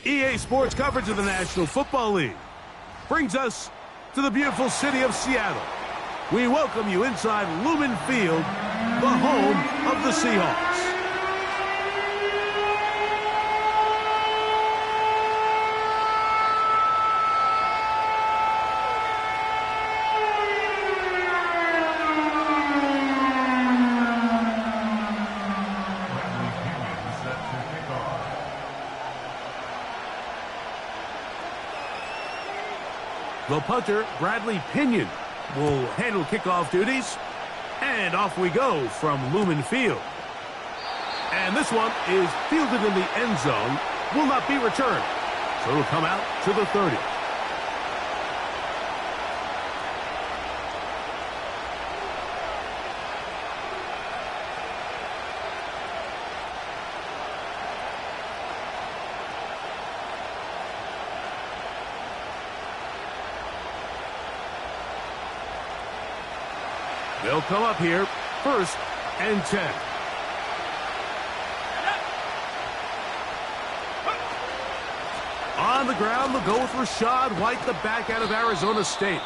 EA Sports coverage of the National Football League brings us to the beautiful city of Seattle. We welcome you inside Lumen Field, the home of the Seahawks. The punter, Bradley Pinion, will handle kickoff duties. And off we go from Lumen Field. And this one is fielded in the end zone, will not be returned. So it'll come out to the 30. They'll come up here, 1st and 10. On the ground, they'll go with Rashad White, the back out of Arizona State.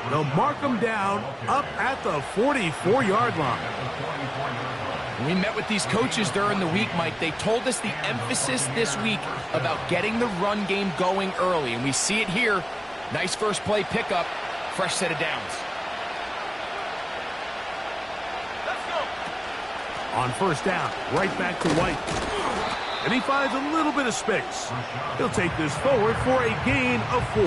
They'll mark him down up at the 44-yard line. We met with these coaches during the week, Mike. They told us the emphasis this week about getting the run game going early, and we see it here. Nice first play pickup, fresh set of downs. On 1st down, right back to White. And he finds a little bit of space. He'll take this forward for a gain of 4.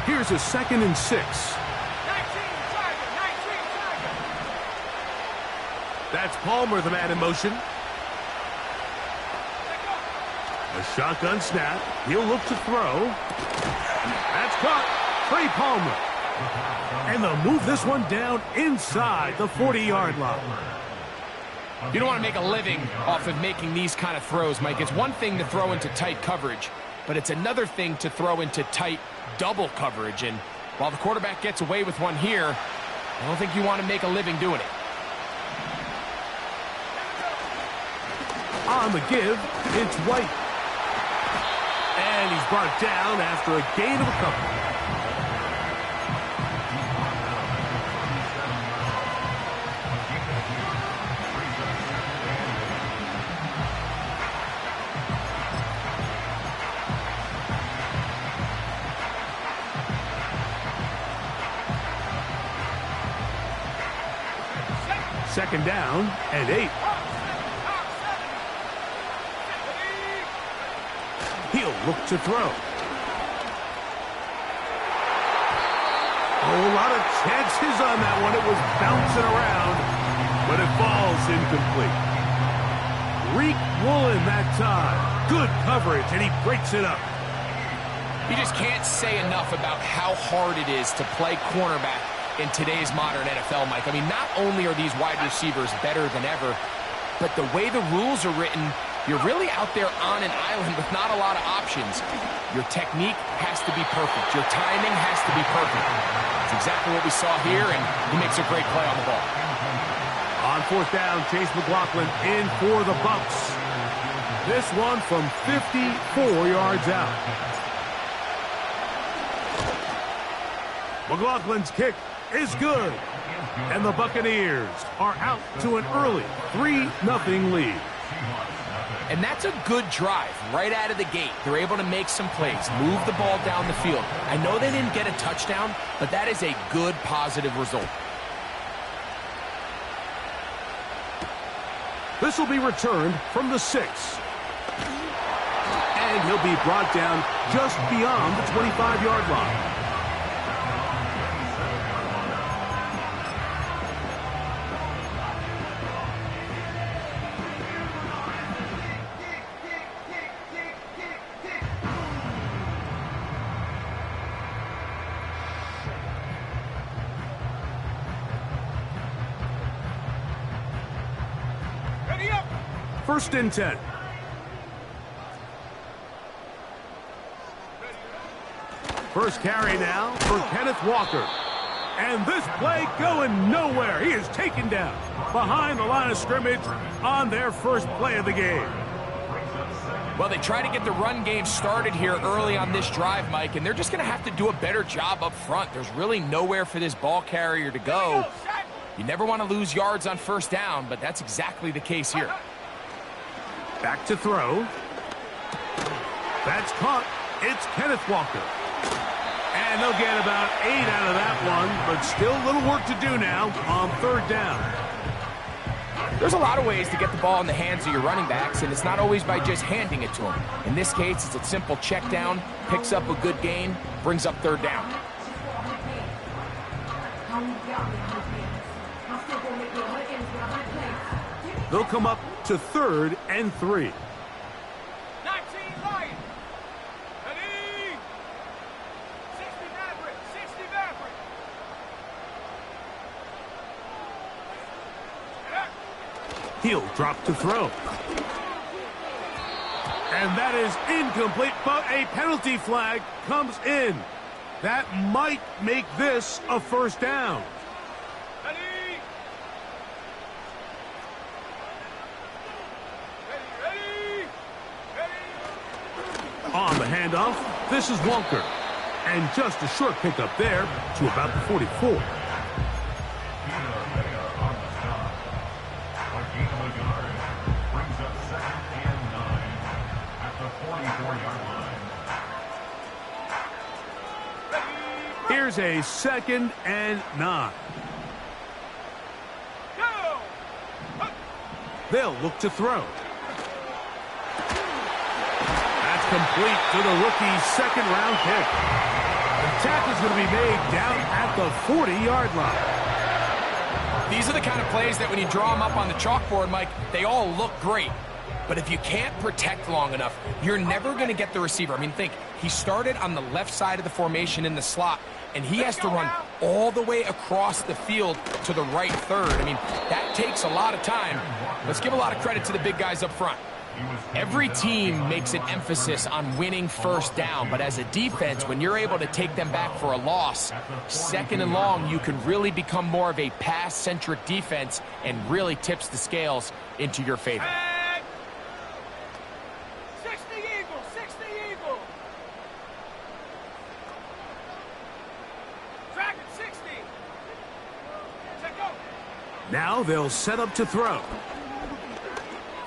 Here's a 2nd and 6. That's Palmer, the man in motion. A shotgun snap. He'll look to throw. That's caught. Trey Palmer. And they'll move this one down inside the 40-yard line. You don't want to make a living off of making these kind of throws, Mike. It's one thing to throw into tight coverage, but it's another thing to throw into tight double coverage. And while the quarterback gets away with one here, I don't think you want to make a living doing it. On the give, it's White. And he's brought down after a gain of a couple. Second down and 8. He'll look to throw. A lot of chances on that one. It was bouncing around, but it falls incomplete. Reek Woolen that time. Good coverage, and he breaks it up. You just can't say enough about how hard it is to play cornerback in today's modern NFL, Mike. I mean, not only are these wide receivers better than ever, but the way the rules are written, you're really out there on an island with not a lot of options. Your technique has to be perfect. Your timing has to be perfect. That's exactly what we saw here, and he makes a great play on the ball. On 4th down, Chase McLaughlin in for the Bucs. This one from 54 yards out. McLaughlin's kick is good. And the Buccaneers are out to an early 3-0 lead. And that's a good drive right out of the gate. They're able to make some plays, move the ball down the field. I know they didn't get a touchdown, but that is a good, positive result. This will be returned from the 6. And he'll be brought down just beyond the 25-yard line. First and 10. First carry now for Kenneth Walker. And this play going nowhere. He is taken down behind the line of scrimmage on their first play of the game. Well, they try to get the run game started here early on this drive, Mike, and they're just going to have to do a better job up front. There's really nowhere for this ball carrier to go. You never want to lose yards on first down, but that's exactly the case here. Back to throw. That's caught. It's Kenneth Walker. And they'll get about 8 out of that one, but still a little work to do now on third down. There's a lot of ways to get the ball in the hands of your running backs, and it's not always by just handing it to them. In this case, it's a simple check down, picks up a good gain, brings up third down. They'll come up to 3rd and 3. He'll drop to throw. And that is incomplete, but a penalty flag comes in. That might make this a first down. On the handoff, this is Walker. And just a short pickup there to about the 44. Here's a 2nd and 9. They'll look to throw. That's complete to the rookie's 2nd-round pick. The tackle's going to be made down at the 40-yard line. These are the kind of plays that when you draw them up on the chalkboard, Mike, they all look great. But if you can't protect long enough, you're never going to get the receiver. I mean, think, he started on the left side of the formation in the slot, and he has to run all the way across the field to the right third. I mean, that takes a lot of time. Let's give a lot of credit to the big guys up front. Every team makes an emphasis on winning first down, but as a defense, when you're able to take them back for a loss, 2nd and long, you can really become more of a pass-centric defense and really tips the scales into your favor. Now they'll set up to throw.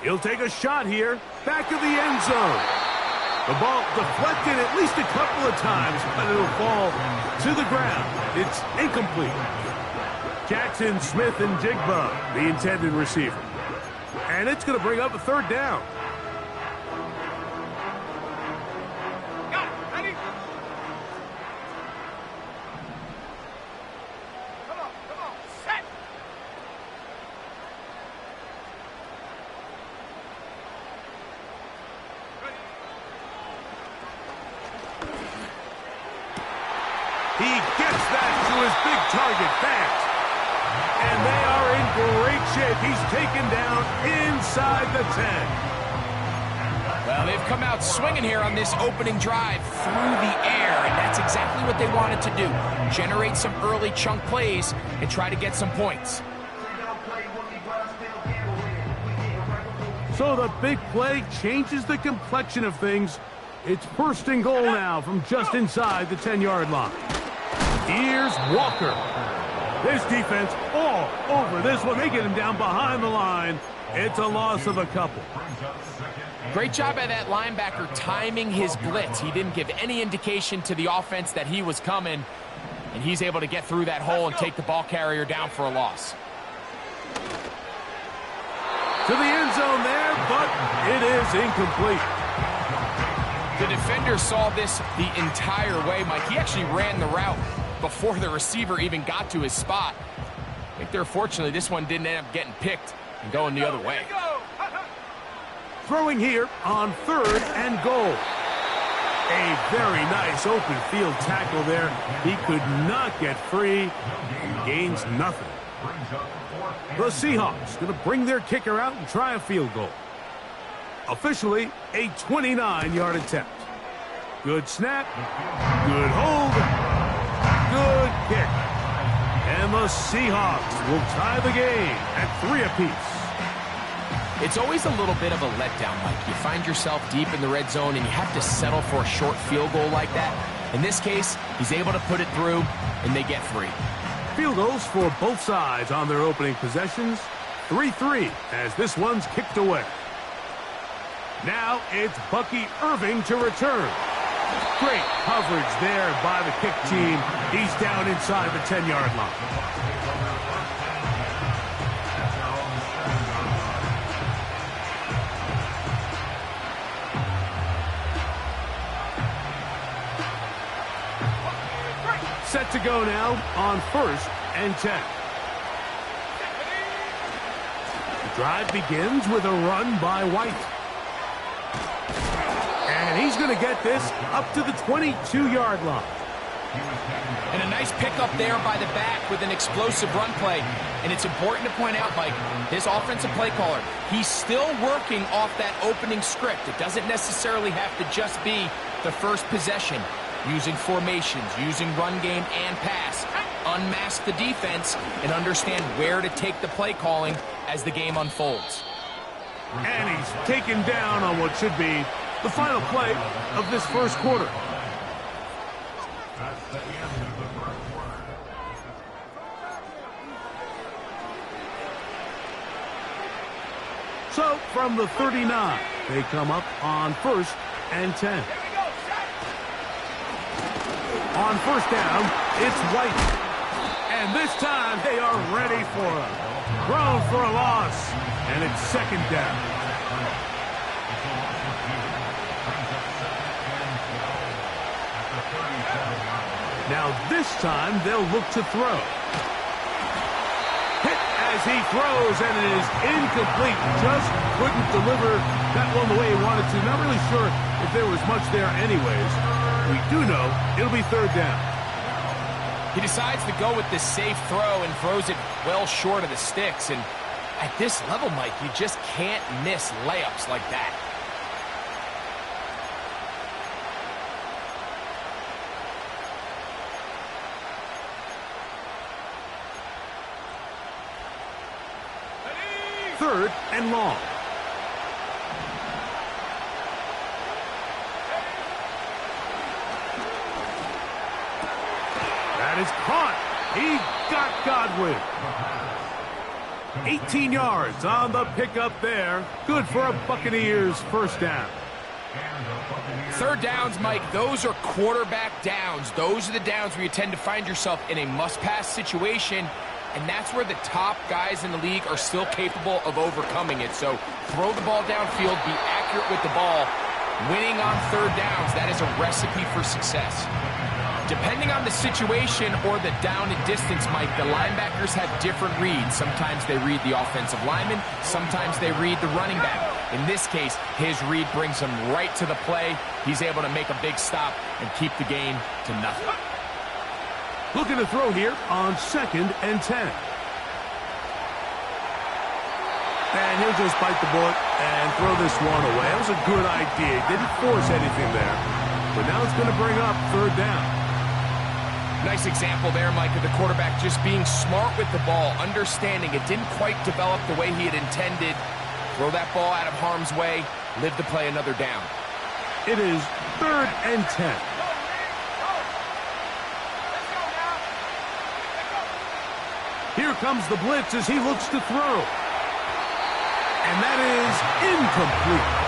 He'll take a shot here, back of the end zone. The ball deflected at least a couple of times, but it'll fall to the ground. It's incomplete. Jackson, Smith, and Jigba, the intended receiver. And it's going to bring up a 3rd down. He gets that to his big target fast. And they are in great shape. He's taken down inside the 10. Well, they've come out swinging here on this opening drive through the air, and that's exactly what they wanted to do. Generate some early chunk plays and try to get some points. So the big play changes the complexion of things. It's 1st and goal now from just inside the 10-yard line. Here's Walker. This defense all over this one. They get him down behind the line. It's a loss of a couple. Great job by that linebacker timing his blitz. He didn't give any indication to the offense that he was coming, and he's able to get through that hole and take the ball carrier down for a loss. To the end zone there, but it is incomplete. The defender saw this the entire way, Mike. He actually ran the route before the receiver even got to his spot. I think fortunately this one didn't end up getting picked and going the other way. Throwing here on 3rd and goal. A very nice open field tackle there. He could not get free and gains nothing. The Seahawks going to bring their kicker out and try a field goal. Officially a 29-yard attempt. Good snap. Good hold. Good kick. And the Seahawks will tie the game at 3 apiece. It's always a little bit of a letdown, Mike. You find yourself deep in the red zone and you have to settle for a short field goal like that. In this case, he's able to put it through, and they get 3. Field goals for both sides on their opening possessions. 3-3 as this one's kicked away. Now it's Bucky Irving to return. Great coverage there by the kick team. He's down inside the 10-yard line. Set to go now on 1st and 10. The drive begins with a run by White. And he's going to get this up to the 22-yard line. And a nice pickup there by the back with an explosive run play. And it's important to point out, Mike, this offensive play caller, he's still working off that opening script. It doesn't necessarily have to just be the first possession. Using formations, using run game and pass, unmask the defense, and understand where to take the play calling as the game unfolds. And he's taken down on what should be the final play of this first quarter. So, from the 39, they come up on 1st and 10. On 1st down, it's White. And this time, they are ready for him. Thrown for a loss, and it's 2nd down. Now this time, they'll look to throw. Hit as he throws, and it is incomplete. Just couldn't deliver that one the way he wanted to. Not really sure if there was much there anyways. We do know it'll be 3rd down. He decides to go with this safe throw and throws it well short of the sticks. And at this level, Mike, you just can't miss layups like that. Third and long. That is caught. He got Godwin. 18 yards on the pickup there. Good for a Buccaneers 1st down. 3rd downs, Mike, those are quarterback downs. Those are the downs where you tend to find yourself in a must-pass situation, and that's where the top guys in the league are still capable of overcoming it. So throw the ball downfield, be accurate with the ball. Winning on 3rd downs, that is a recipe for success. Depending on the situation or the down and distance, Mike, the linebackers have different reads. Sometimes they read the offensive lineman. Sometimes they read the running back. In this case, his read brings him right to the play. He's able to make a big stop and keep the game to nothing. Looking to throw here on 2nd and 10. And he'll just bite the bullet and throw this one away. That was a good idea. Didn't force anything there. But now it's going to bring up 3rd down. Nice example there, Mike, of the quarterback just being smart with the ball, understanding it didn't quite develop the way he had intended. Throw that ball out of harm's way, live to play another down. It is 3rd and 10. Here comes the blitz as he looks to throw. And that is incomplete.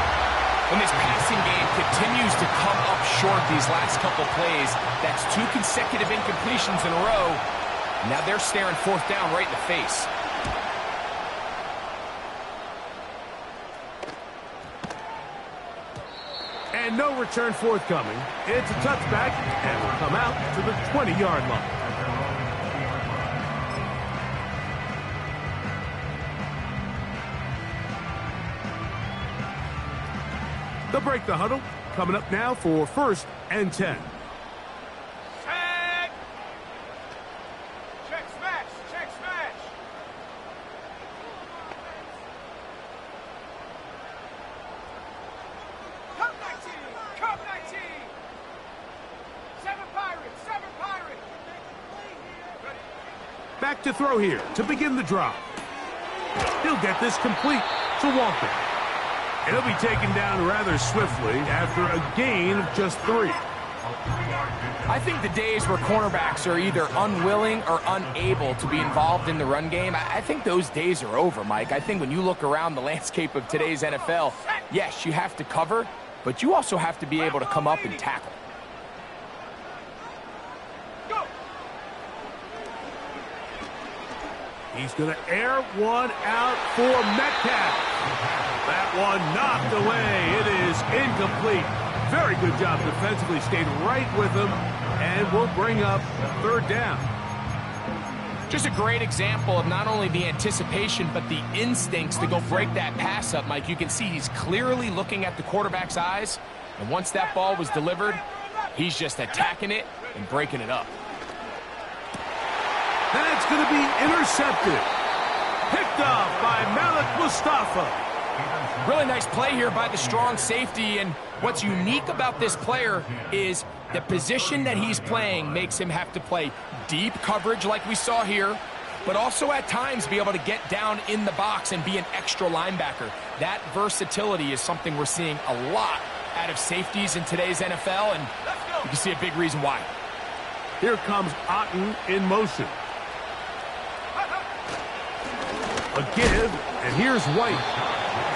When this passing game continues to come up short these last couple plays, that's 2 consecutive incompletions in a row. Now they're staring 4th down right in the face. And no return forthcoming. It's a touchback and will come out to the 20-yard line. They'll break the huddle. Coming up now for 1st and 10. Check. Check smash. Check smash. Come 19. Come 19. back to throw here to begin the drive. He'll get this complete to Walker. And he'll be taken down rather swiftly after a gain of just 3. I think the days where cornerbacks are either unwilling or unable to be involved in the run game, I think those days are over, Mike. I think when you look around the landscape of today's NFL, yes, you have to cover, but you also have to be able to come up and tackle. He's going to air one out for Metcalf. That one knocked away. It is incomplete. Very good job defensively. Stayed right with him and will bring up 3rd down. Just a great example of not only the anticipation, but the instincts to go break that pass up, Mike. You can see he's clearly looking at the quarterback's eyes, and once that ball was delivered, he's just attacking it and breaking it up. That's going to be intercepted. Picked off by Malik Mustafa. Really nice play here by the strong safety, and what's unique about this player is the position that he's playing makes him have to play deep coverage like we saw here, but also at times be able to get down in the box and be an extra linebacker. That versatility is something we're seeing a lot out of safeties in today's NFL, and you can see a big reason why. Here comes Otten in motion. A give, and here's White.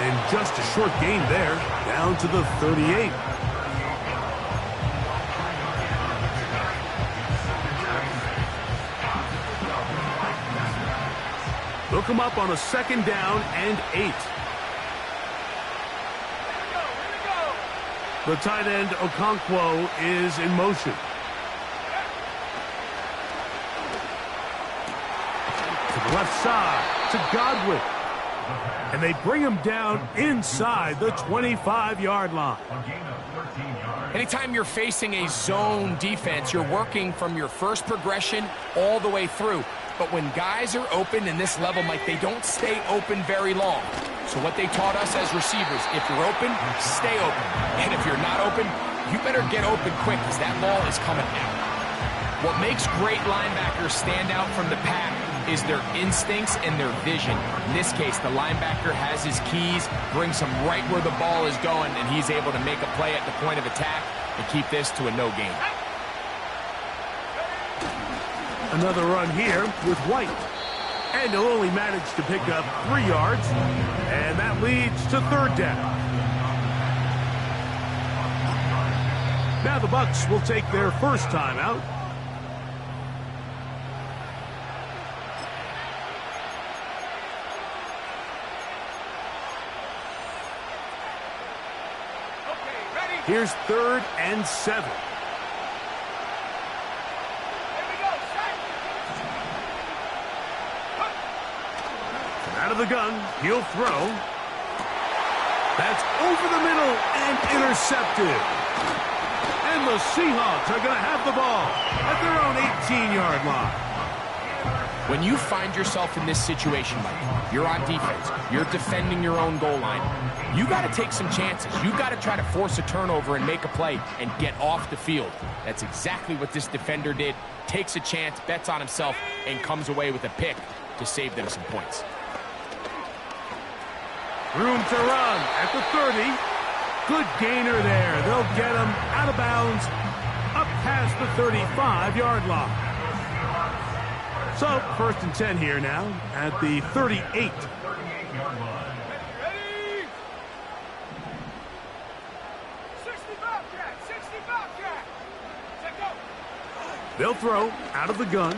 And just a short gain there, down to the 38. They'll come up on a 2nd down and 8. The tight end, Okonkwo, is in motion. To the left side, to Godwin. And they bring him down inside the 25-yard line. Anytime you're facing a zone defense, you're working from your first progression all the way through. But when guys are open in this level, Mike, they don't stay open very long. So what they taught us as receivers, if you're open, stay open. And if you're not open, you better get open quick because that ball is coming out. What makes great linebackers stand out from the pack is their instincts and their vision. In this case, the linebacker has his keys, brings him right where the ball is going, and he's able to make a play at the point of attack and keep this to a no gain. Another run here with White. And he'll only manage to pick up 3 yards, and that leads to 3rd down. Now the Bucs will take their first timeout. Here's 3rd and 7. And out of the gun, he'll throw. That's over the middle and intercepted. And the Seahawks are going to have the ball at their own 18-yard line. When you find yourself in this situation, Mike, you're on defense, you're defending your own goal line, you got to take some chances. You got to try to force a turnover and make a play and get off the field. That's exactly what this defender did. Takes a chance, bets on himself, and comes away with a pick to save them some points. Room to run at the 30. Good gainer there. They'll get him out of bounds up past the 35-yard line. So, 1st and 10 here now at the 38. They'll throw out of the gun,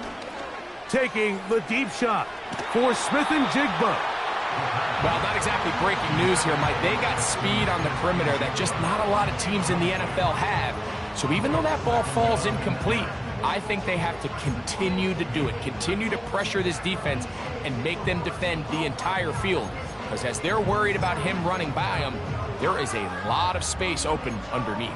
taking the deep shot for Smith and Jigba. Well, not exactly breaking news here, Mike. They got speed on the perimeter that just not a lot of teams in the NFL have. So even though that ball falls incomplete, I think they have to continue to do it, continue to pressure this defense and make them defend the entire field. Because as they're worried about him running by them, there is a lot of space open underneath.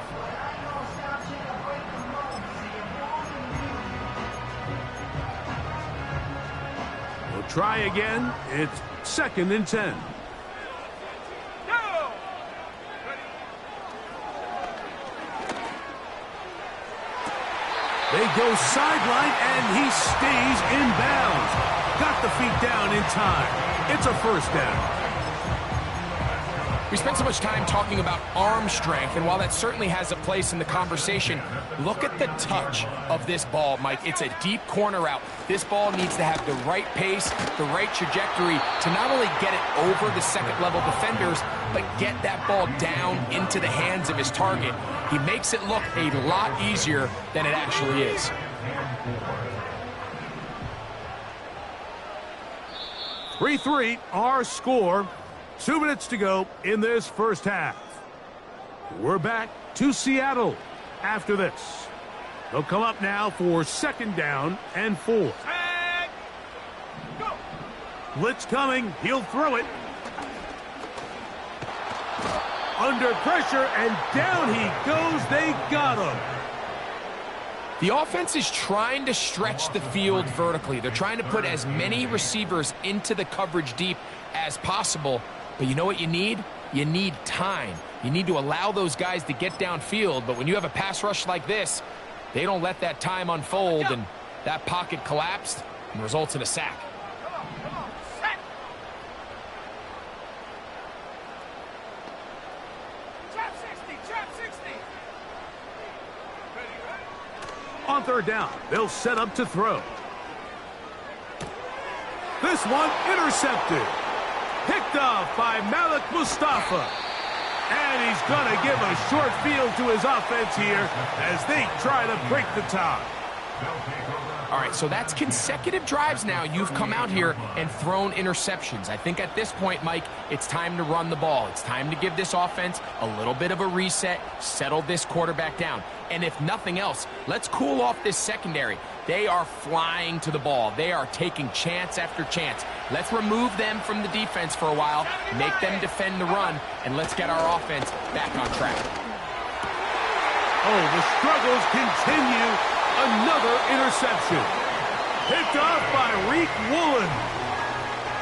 We'll try again. It's 2nd and 10. They go sideline, and he stays in bounds. Got the feet down in time. It's a first down. We spent so much time talking about arm strength, and while that certainly has a place in the conversation, look at the touch of this ball, Mike. It's a deep corner route. This ball needs to have the right pace, the right trajectory to not only get it over the second-level defenders, but get that ball down into the hands of his target. He makes it look a lot easier than it actually is. Three, our score. 2 minutes to go in this first half. We're back to Seattle after this. They'll come up now for 2nd down and 4. Blitz coming. He'll throw it. Under pressure, and down he goes. They got him. The offense is trying to stretch the field vertically. They're trying to put as many receivers into the coverage deep as possible. But you know what you need? You need time. You need to allow those guys to get downfield. But when you have a pass rush like this, they don't let that time unfold, and that pocket collapsed and results in a sack. On 3rd down, they'll set up to throw. This one intercepted. Picked off by Malik Mustafa. And he's going to give a short field to his offense here as they try to break the tie. All right, so that's consecutive drives now. You've come out here and thrown interceptions. I think at this point, Mike, it's time to run the ball. It's time to give this offense a little bit of a reset, settle this quarterback down. And if nothing else, let's cool off this secondary. They are flying to the ball. They are taking chance after chance. Let's remove them from the defense for a while, make them defend the run, and let's get our offense back on track. Oh, the struggles continue. Another interception. Picked off by Reek Woolen.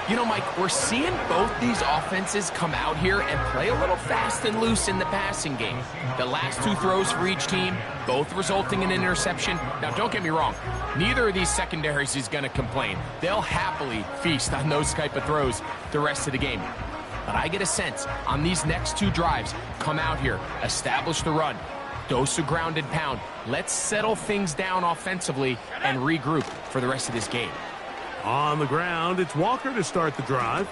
You know, Mike, we're seeing both these offenses come out here and play a little fast and loose in the passing game. The last 2 throws for each team, both resulting in an interception. Now, don't get me wrong. Neither of these secondaries is going to complain. They'll happily feast on those type of throws the rest of the game. But I get a sense on these next 2 drives, come out here, establish the run, dose of ground and pound. Let's settle things down offensively and regroup for the rest of this game. On the ground, it's Walker to start the drive.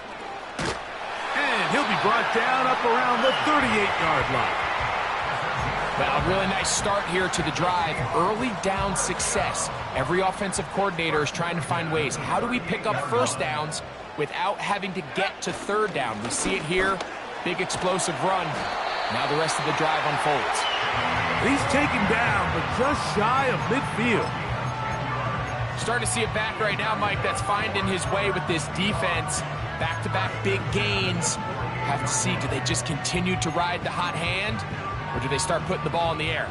And he'll be brought down up around the 38-yard line. Well, a really nice start here to the drive. Early down success. Every offensive coordinator is trying to find ways. How do we pick up first downs without having to get to 3rd down? We see it here. Big explosive run. Now the rest of the drive unfolds. He's taken down, but just shy of midfield. Starting to see it back right now, Mike. That's finding his way with this defense. Back-to-back big gains. Have to see, do they just continue to ride the hot hand, or do they start putting the ball in the air?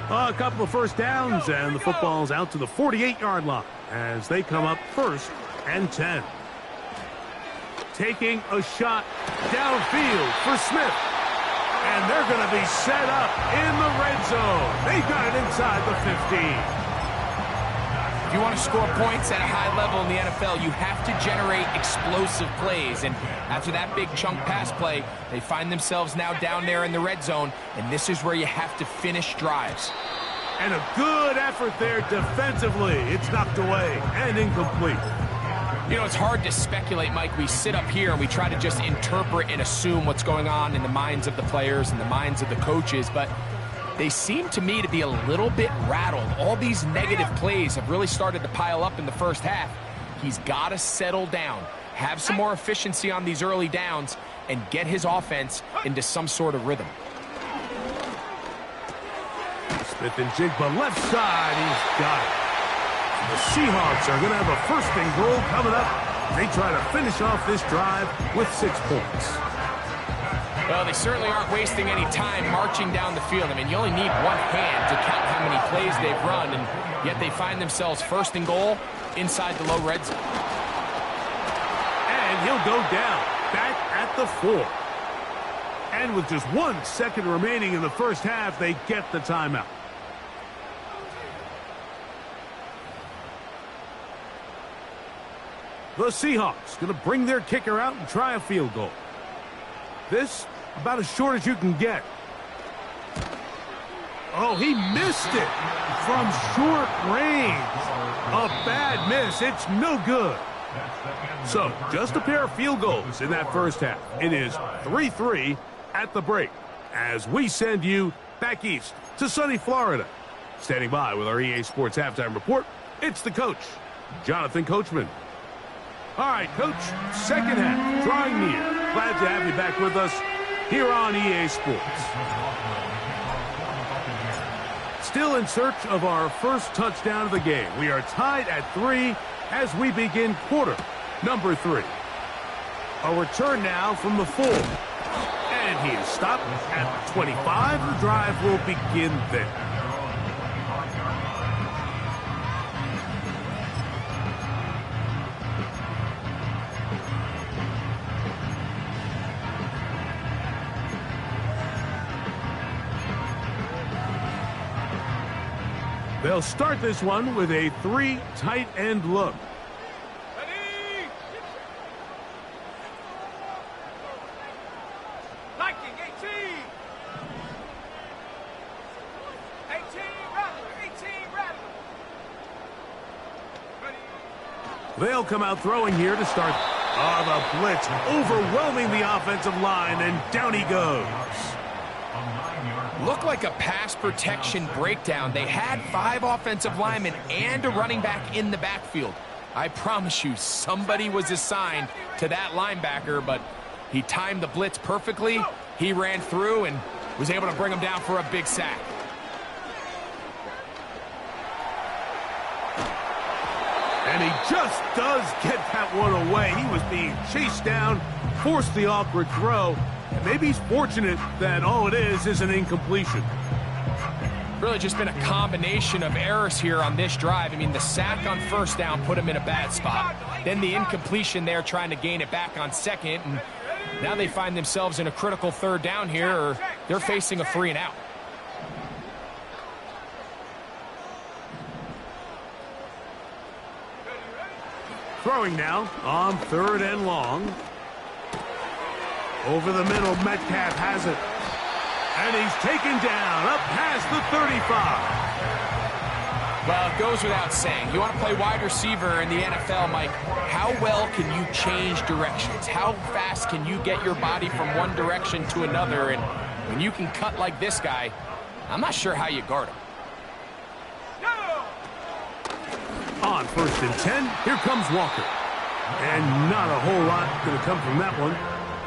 A couple of first downs, and the football's out to the 48-yard line as they come up 1st and 10. Taking a shot downfield for Smith. And they're going to be set up in the red zone. They've got it inside the 15. If you want to score points at a high level in the NFL, you have to generate explosive plays. And after that big chunk pass play, they find themselves now down there in the red zone. And this is where you have to finish drives. And a good effort there defensively. It's knocked away and incomplete. You know, it's hard to speculate, Mike. We sit up here and we try to just interpret and assume what's going on in the minds of the players and the minds of the coaches, but they seem to me to be a little bit rattled. All these negative plays have really started to pile up in the first half. He's got to settle down, have some more efficiency on these early downs, and get his offense into some sort of rhythm. Smith and Jigba left side. He's got it. The Seahawks are going to have a 1st and goal coming up. They try to finish off this drive with 6 points. Well, they certainly aren't wasting any time marching down the field. I mean, you only need one hand to count how many plays they've run, and yet they find themselves 1st and goal inside the low red zone. And he'll go down, back at the 4. And with just 1 second remaining in the first half, they get the timeout. The Seahawks going to bring their kicker out and try a field goal. This, about as short as you can get. Oh, he missed it from short range. A bad miss. It's no good. So, just a pair of field goals in that first half. It is 3-3 at the break as we send you back east to sunny Florida. Standing by with our EA Sports Halftime Report, it's the coach, Jonathan Coachman. All right, Coach, second half, drawing near. Glad to have you back with us here on EA Sports. Still in search of our first touchdown of the game. We are tied at 3 as we begin quarter number 3. A return now from the 4. And he is stopped at the 25. The drive will begin there. They'll start this one with a 3 tight end look. Ready? Liking 18. 18 Rattler. 18 Rattler. Ready? They'll come out throwing here to start. Oh, the blitz overwhelming the offensive line, and down he goes. Looked like a pass protection breakdown. They had 5 offensive linemen and a running back in the backfield. I promise you, somebody was assigned to that linebacker, but he timed the blitz perfectly. He ran through and was able to bring him down for a big sack. And he just does get that one away. He was being chased down, forced the awkward throw. And maybe he's fortunate that all it is an incompletion. Really just been a combination of errors here on this drive. I mean, the sack on first down put him in a bad spot. Then the incompletion there trying to gain it back on second. And now they find themselves in a critical third down here, or they're facing a 3 and out. Throwing now on 3rd and long. Over the middle, Metcalf has it. And he's taken down up past the 35. Well, it goes without saying. You want to play wide receiver in the NFL, Mike, how well can you change directions? How fast can you get your body from one direction to another? And when you can cut like this guy, I'm not sure how you guard him. On 1st and 10, here comes Walker. And not a whole lot going to come from that one.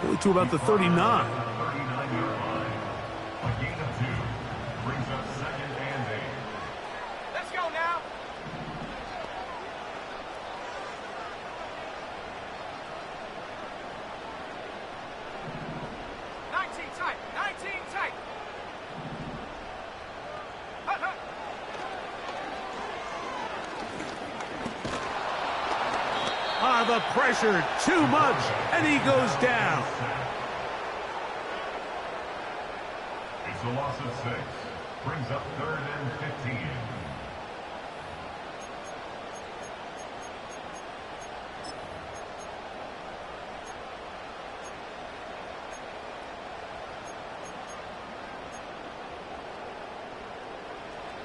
Only to about the 39. Let's go now. Tight. 19 tight. The pressure, too much, and he goes down. It's a loss of 6. Brings up 3rd and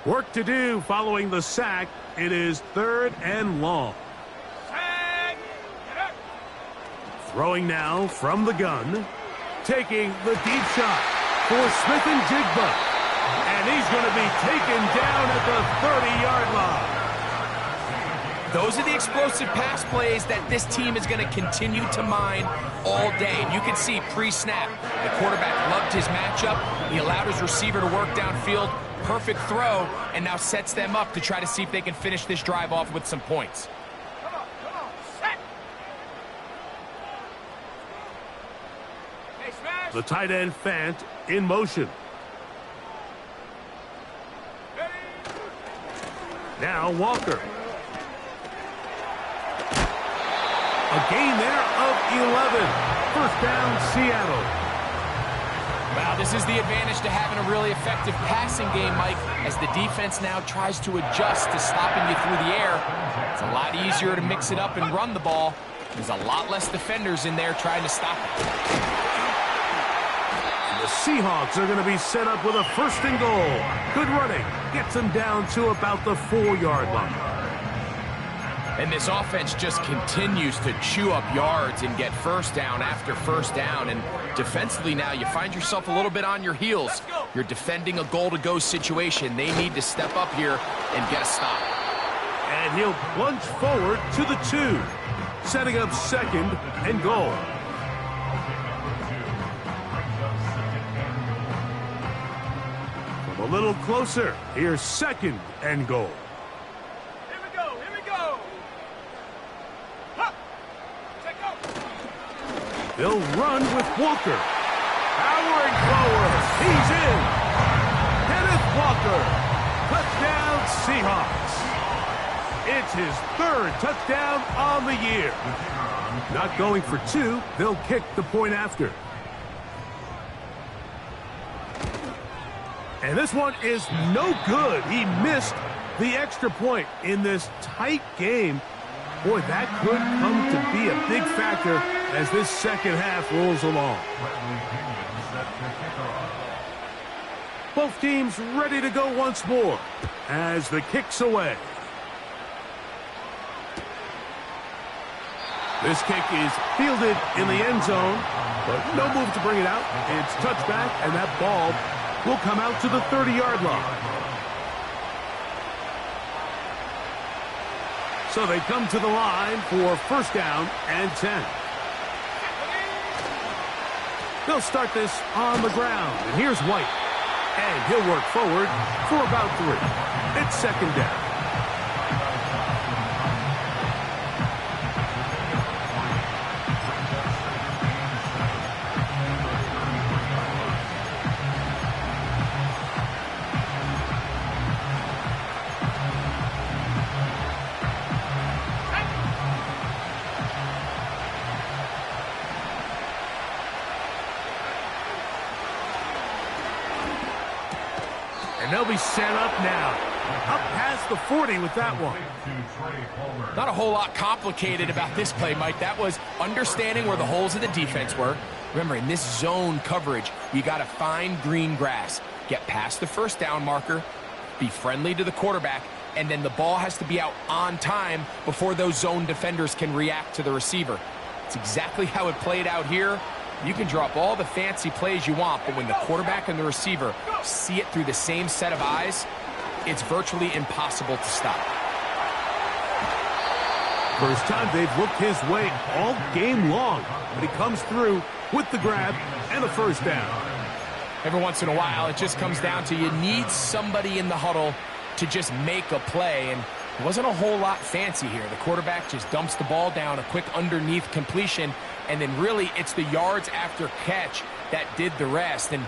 15. Work to do following the sack. It is 3rd and long. Throwing now from the gun. Taking the deep shot for Smith and Jigba. And he's going to be taken down at the 30-yard line. Those are the explosive pass plays that this team is going to continue to mine all day. And you can see pre-snap, the quarterback loved his matchup. He allowed his receiver to work downfield. Perfect throw, and now sets them up to try to see if they can finish this drive off with some points. The tight end Fant in motion. Now Walker. A gain there of 11. First down, Seattle. Wow, this is the advantage to having a really effective passing game, Mike, as the defense now tries to adjust to stopping you through the air. It's a lot easier to mix it up and run the ball There's a lot less defenders in there trying to stop it. The Seahawks are going to be set up with a 1st and goal. Good running. Gets them down to about the 4-yard line. And this offense just continues to chew up yards and get 1st down after 1st down. And defensively now, you find yourself a little bit on your heels. You're defending a goal-to-go situation. They need to step up here and get a stop. And he'll plunge forward to the 2, setting up 2nd and goal. From a little closer, here's 2nd and goal. Here we go, here we go. Huh. Take off. They'll run with Walker. Powering forward. He's in. Kenneth Walker. Touchdown, Seahawks. It's his 3rd touchdown on the year. Not going for 2. They'll kick the point after. And this one is no good. He missed the extra point in this tight game. Boy, that could come to be a big factor as this 2nd half rolls along. Both teams ready to go once more as the kick's away. This kick is fielded in the end zone, but no move to bring it out. It's touchback, and that ball will come out to the 30-yard line. So they come to the line for 1st down and 10. They'll start this on the ground, and here's White. And he'll work forward for about 3. It's 2nd down. They'll be set up now. Up past the 40 with that one. Not a whole lot complicated about this play, Mike. That was understanding where the holes of the defense were. Remember, in this zone coverage, you got to find green grass. Get past the 1st down marker, be friendly to the quarterback, and then the ball has to be out on time before those zone defenders can react to the receiver. It's exactly how it played out here. You can drop all the fancy plays you want, but when the quarterback and the receiver see it through the same set of eyes, it's virtually impossible to stop. First time they've looked his way all game long, but he comes through with the grab and the 1st down. Every once in a while, it just comes down to you need somebody in the huddle to just make a play, and it wasn't a whole lot fancy here. The quarterback just dumps the ball down, a quick underneath completion, and then really it's the yards after catch that did the rest. And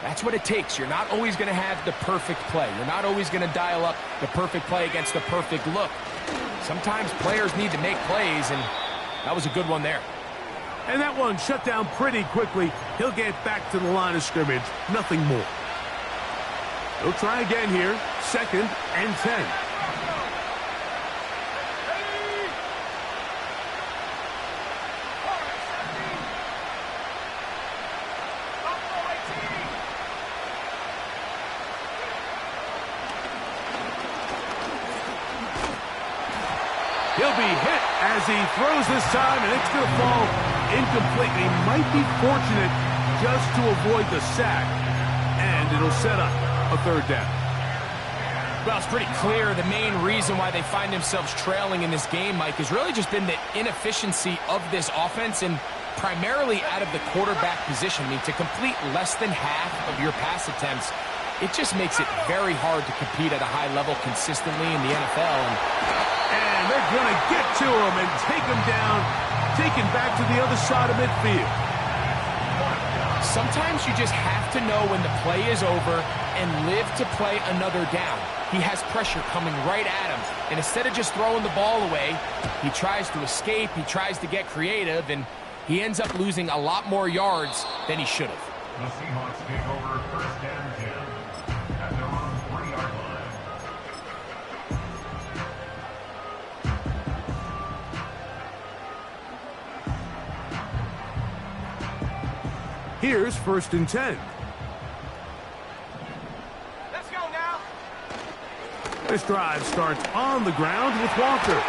that's what it takes. You're not always going to have the perfect play. You're not always going to dial up the perfect play against the perfect look. Sometimes players need to make plays, and that was a good one there. And that one shut down pretty quickly. He'll get back to the line of scrimmage. Nothing more. He'll try again here. 2nd and 10. He'll be hit as he throws this time, and it's going to fall incomplete. He might be fortunate just to avoid the sack, and it'll set up a 3rd down. Well, it's pretty clear the main reason why they find themselves trailing in this game, Mike, has really just been the inefficiency of this offense and primarily out of the quarterback position. I mean, to complete less than half of your pass attempts, it just makes it very hard to compete at a high level consistently in the NFL. And they're going to get to him and take him down, taken back to the other side of midfield. Sometimes you just have to know when the play is over and live to play another down. He has pressure coming right at him, and instead of just throwing the ball away, he tries to escape, he tries to get creative, and he ends up losing a lot more yards than he should have. The Seahawks take over 1st and 10 at their own 3-yard line. Here's 1st and 10. Let's go now. This drive starts on the ground with Walker.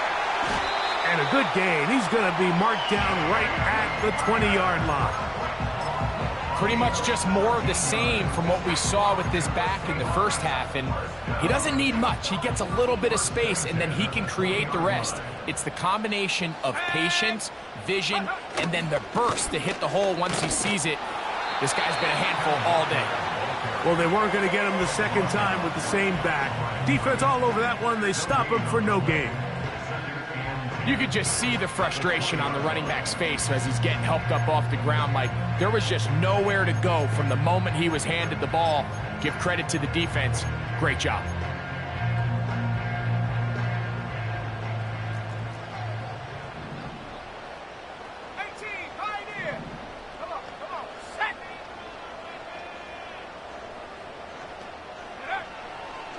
And a good gain. He's going to be marked down right at the 20-yard line. Pretty much just more of the same from what we saw with this back in the first half. And he doesn't need much. He gets a little bit of space, and then he can create the rest. It's the combination of patience, vision, and then the burst to hit the hole once he sees it. This guy's been a handful all day. Well, they weren't going to get him the second time with the same back. Defense all over that one. They stop him for no gain. You could just see the frustration on the running back's face as he's getting helped up off the ground. Like, there was just nowhere to go from the moment he was handed the ball. Give credit to the defense. Great job.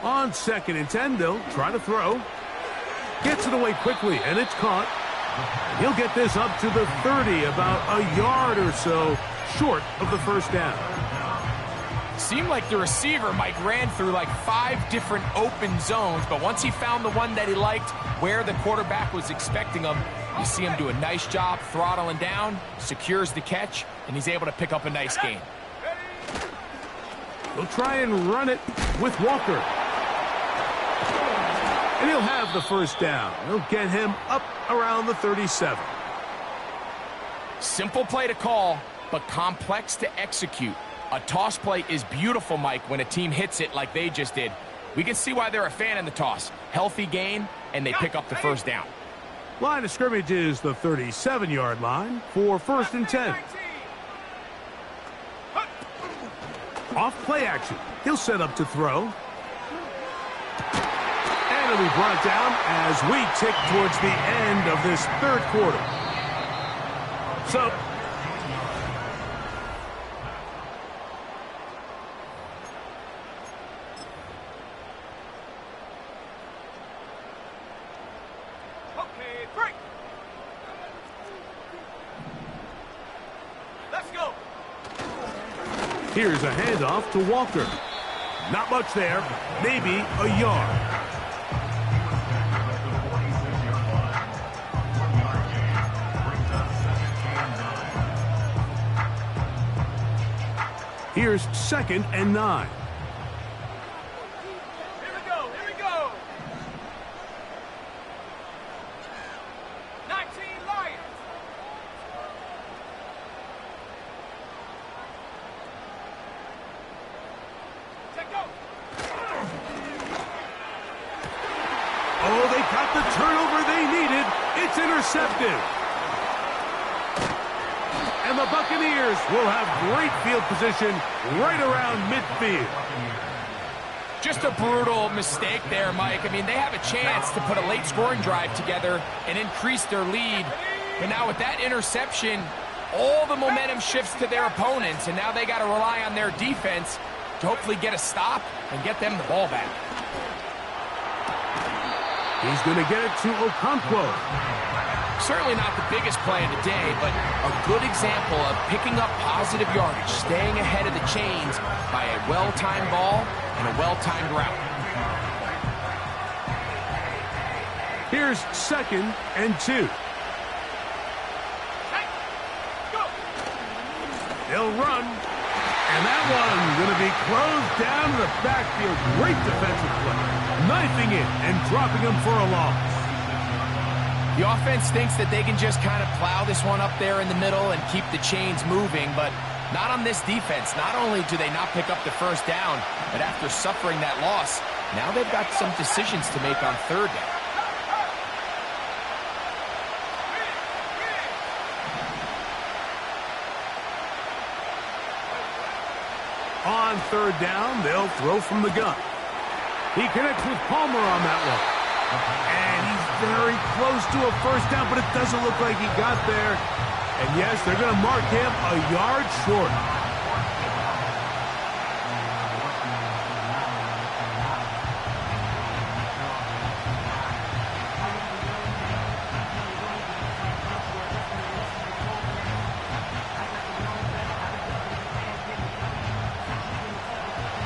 On 2nd and 10, they'll try to throw. Gets it away quickly, and it's caught. He'll get this up to the 30, about a yard or so short of the first down. Seemed like the receiver, Mike, ran through like 5 different open zones, but once he found the one that he liked, where the quarterback was expecting him, you see him do a nice job throttling down, secures the catch, and he's able to pick up a nice gain. He'll try and run it with Walker. And he'll have the first down. He'll get him up around the 37. Simple play to call, but complex to execute. A toss play is beautiful, Mike, when a team hits it like they just did. We can see why they're a fan in the toss. Healthy gain, and they pick up the first down. Line of scrimmage is the 37-yard line for 1st and 10. Off play action. He'll set up to throw. And it'll be brought down as we tick towards the end of this 3rd quarter. So, Okay, break. Let's go. here's a handoff to Walker. Not much there, maybe a yard. Here's 2nd and 9. Here we go. Here we go. 19 Lions. Take go. Oh, they got the turnover they needed. It's intercepted. And the Buccaneers will have great field position right around midfield. Just a brutal mistake there, Mike. I mean, they have a chance to put a late scoring drive together and increase their lead. But now with that interception, all the momentum shifts to their opponents, and now they got to rely on their defense to hopefully get a stop and get them the ball back. He's going to get it to Okonkwo. Certainly not the biggest play of the day, but a good example of picking up positive yardage, staying ahead of the chains by a well-timed ball and a well-timed route. Here's 2nd and 2. They'll run. And that one's going to be closed down to the backfield. Great defensive play. Knifing it and dropping him for a loss. The offense thinks that they can just kind of plow this one up there in the middle and keep the chains moving, but not on this defense. Not only do they not pick up the first down, but after suffering that loss, now they've got some decisions to make on 3rd down. On 3rd down, they'll throw from the gun. He connects with Palmer on that one. And he's very close to a first down, but it doesn't look like he got there. And yes, they're going to mark him a yard short.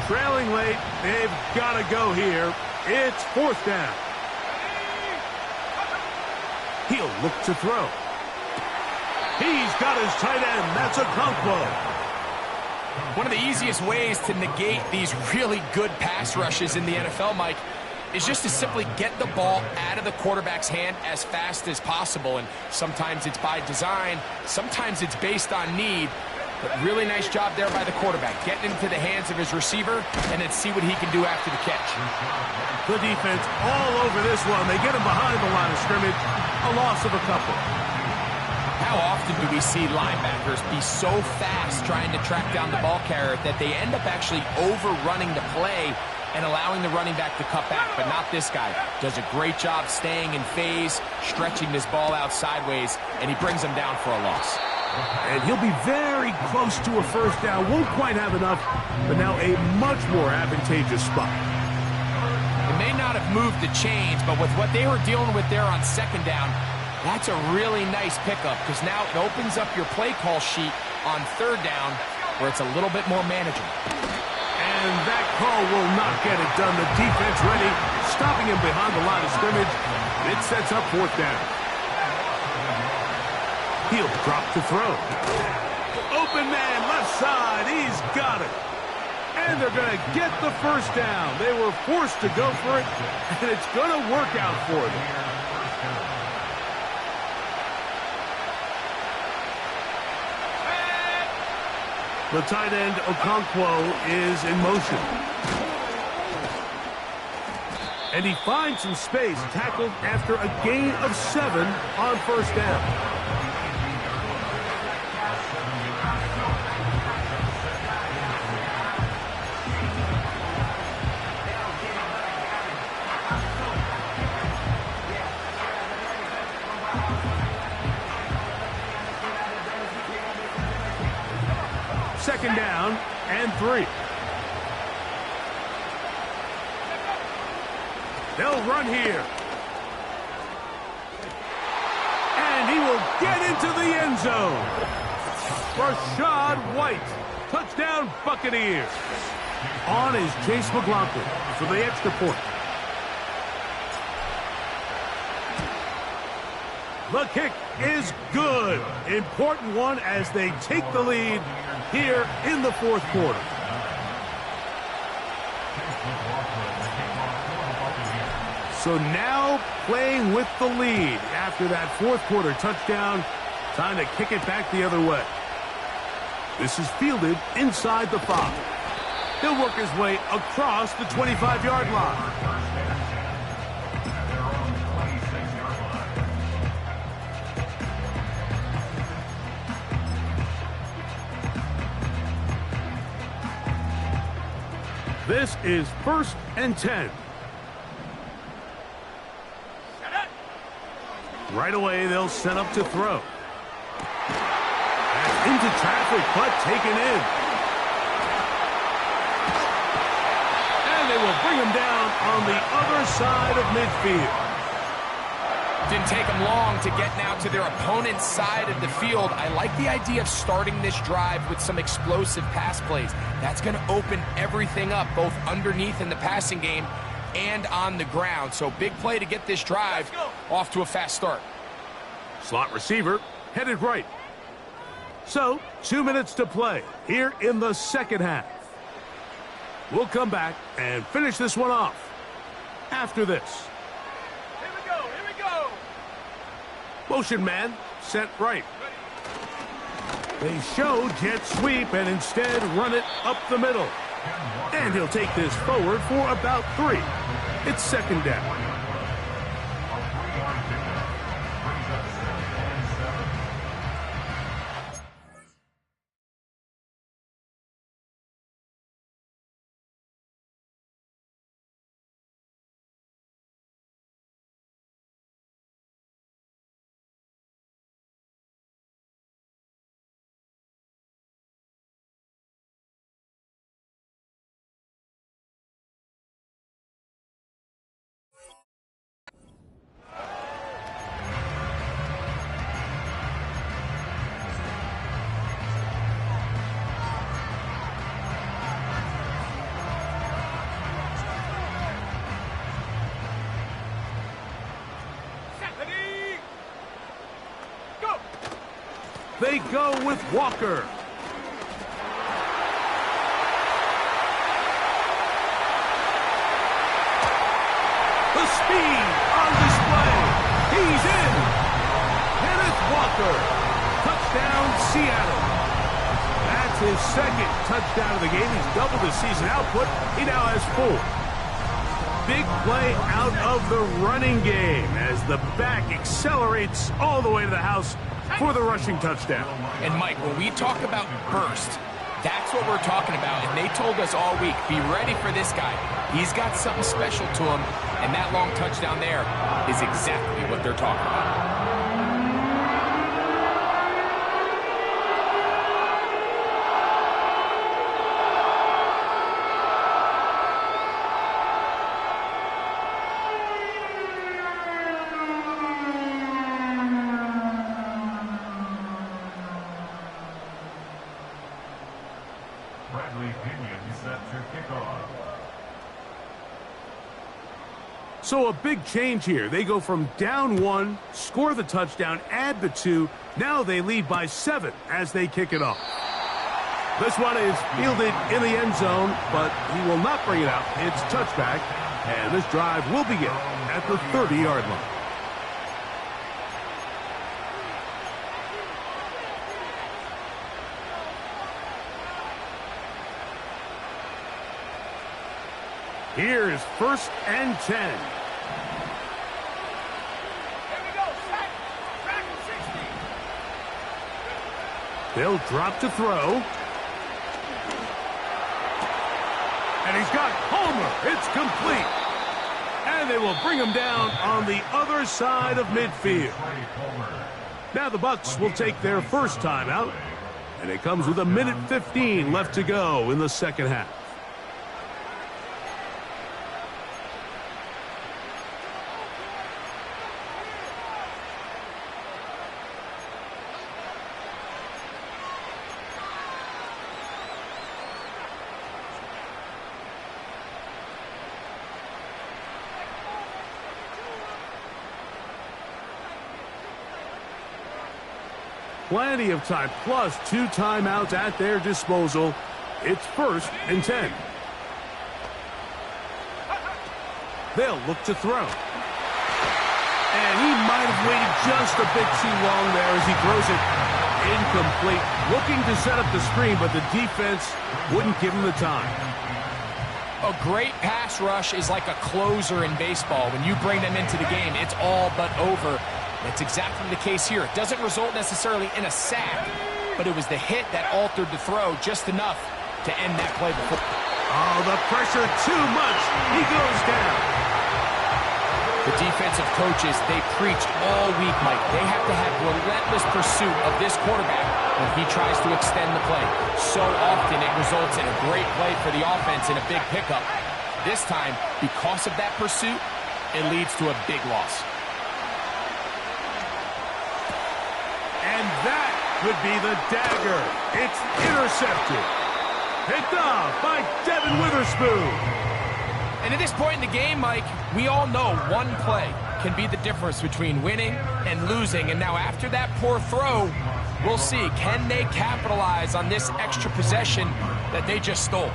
trailing late. They've got to go here. It's fourth down. He'll look to throw. He's got his tight end. That's a Okonkwo. One of the easiest ways to negate these really good pass rushes in the NFL, Mike, is just to simply get the ball out of the quarterback's hand as fast as possible. And sometimes it's by design, sometimes it's based on need. But really nice job there by the quarterback, getting into the hands of his receiver and then see what he can do after the catch. The defense all over this one. They get him behind the line of scrimmage. A loss of a couple. How often do we see linebackers be so fast trying to track down the ball carrier that they end up actually overrunning the play and allowing the running back to cut back, but not this guy. Does a great job staying in phase, stretching this ball out sideways, and he brings him down for a loss. And he'll be very close to a first down. Won't quite have enough, but now a much more advantageous spot. It may not have moved the chains, but with what they were dealing with there on second down, that's a really nice pickup because now it opens up your play call sheet on third down where it's a little bit more manageable. And that call will not get it done. The defense ready, stopping him behind the line of scrimmage. It sets up fourth down. He'll drop to throw. Open man, left side. He's got it. And they're going to get the first down. They were forced to go for it, and it's going to work out for them. The tight end, Okonkwo, is in motion. And he finds some space, tackled after a gain of 7 on first down. Second down and 3. They'll run here. And he will get into the end zone. Rashad White. Touchdown Buccaneers. On is Chase McLaughlin for the extra point. The kick is good. Important one as they take the lead here in the fourth quarter. So now playing with the lead after that fourth quarter touchdown. Time to kick it back the other way. This is fielded inside the 5. He'll work his way across the 25-yard line. This is 1st and 10. Right away, they'll set up to throw. That's into traffic, but taken in. And they will bring him down on the other side of midfield. Didn't take them long to get now to their opponent's side of the field. I like the idea of starting this drive with some explosive pass plays. That's going to open everything up, both underneath in the passing game and on the ground. So big play to get this drive off to a fast start. Slot receiver headed right. So 2 minutes to play here in the second half. We'll come back and finish this one off after this. Motion man, set right. They show jet sweep and instead run it up the middle. And he'll take this forward for about 3. It's second down. They go with Walker. The speed on display. He's in. Kenneth Walker. Touchdown, Seattle. That's his second touchdown of the game. He's doubled his season output. He now has 4. Big play out of the running game as the back accelerates all the way to the house for the rushing touchdown. And Mike, when we talk about burst, that's what we're talking about. And they told us all week, be ready for this guy. He's got something special to him. And that long touchdown there is exactly what they're talking about. So a big change here. They go from down 1, score the touchdown, add the 2. Now they lead by 7 as they kick it off. This one is fielded in the end zone, but he will not bring it out. It's touchback, and this drive will begin at the 30-yard line. Here is 1st and 10. They'll drop to throw. And he's got Homer. It's complete. And they will bring him down on the other side of midfield. Now the Bucs will take their first timeout. And it comes with 1:15 left to go in the second half. Plenty of time, plus 2 timeouts at their disposal. It's 1st and 10. They'll look to throw. And he might have waited just a bit too long there as he throws it incomplete. Looking to set up the screen, but the defense wouldn't give him the time. A great pass rush is like a closer in baseball. When you bring them into the game, it's all but over. That's exactly the case here. It doesn't result necessarily in a sack, but it was the hit that altered the throw just enough to end that play before. Oh, the pressure too much. He goes down. The defensive coaches, they preached all week, Mike. They have to have relentless pursuit of this quarterback when he tries to extend the play. So often it results in a great play for the offense and a big pickup. This time, because of that pursuit, it leads to a big loss. And that could be the dagger. It's intercepted. Picked off by Devin Witherspoon. And at this point in the game, Mike, we all know one play can be the difference between winning and losing. And now after that poor throw, we'll see, can they capitalize on this extra possession that they just stole?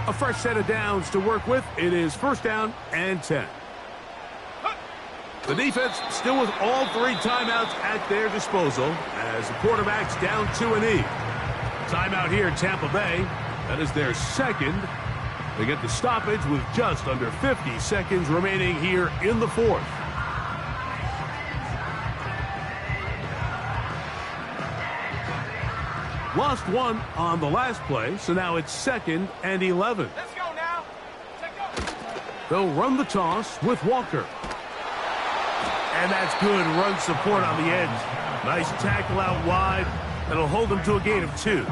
A fresh set of downs to work with. It is 1st down and 10. The defense still with all 3 timeouts at their disposal as the quarterback's down 2 and E. Timeout here in Tampa Bay. That is their second. They get the stoppage with just under 50 seconds remaining here in the 4th. Lost 1 on the last play, so now it's 2nd and 11. Let's go now. They'll run the toss with Walker. And that's good run support on the edge. Nice tackle out wide. That'll hold them to a gain of 2.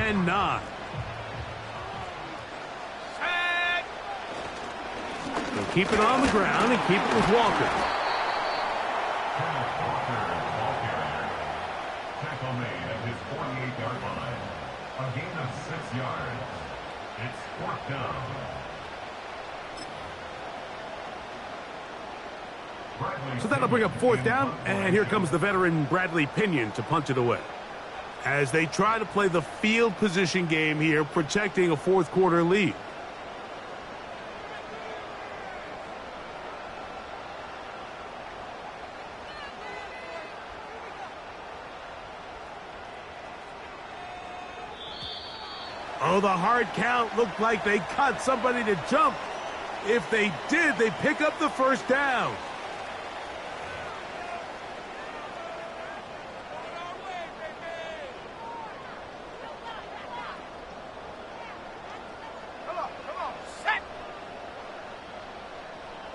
and 9. Sack. They'll keep it on the ground and keep it with Walker. Kenneth Walker, ball carrier. Tackle made at his 48-yard line. A gain of 6 yards. It's 4th down. So that'll bring up 4th down, and here comes the veteran Bradley Pinion to punch it away. As they try to play the field position game here, protecting a 4th quarter lead. Oh, the hard count looked like they cut somebody to jump. If they did, they pick up the 1st down.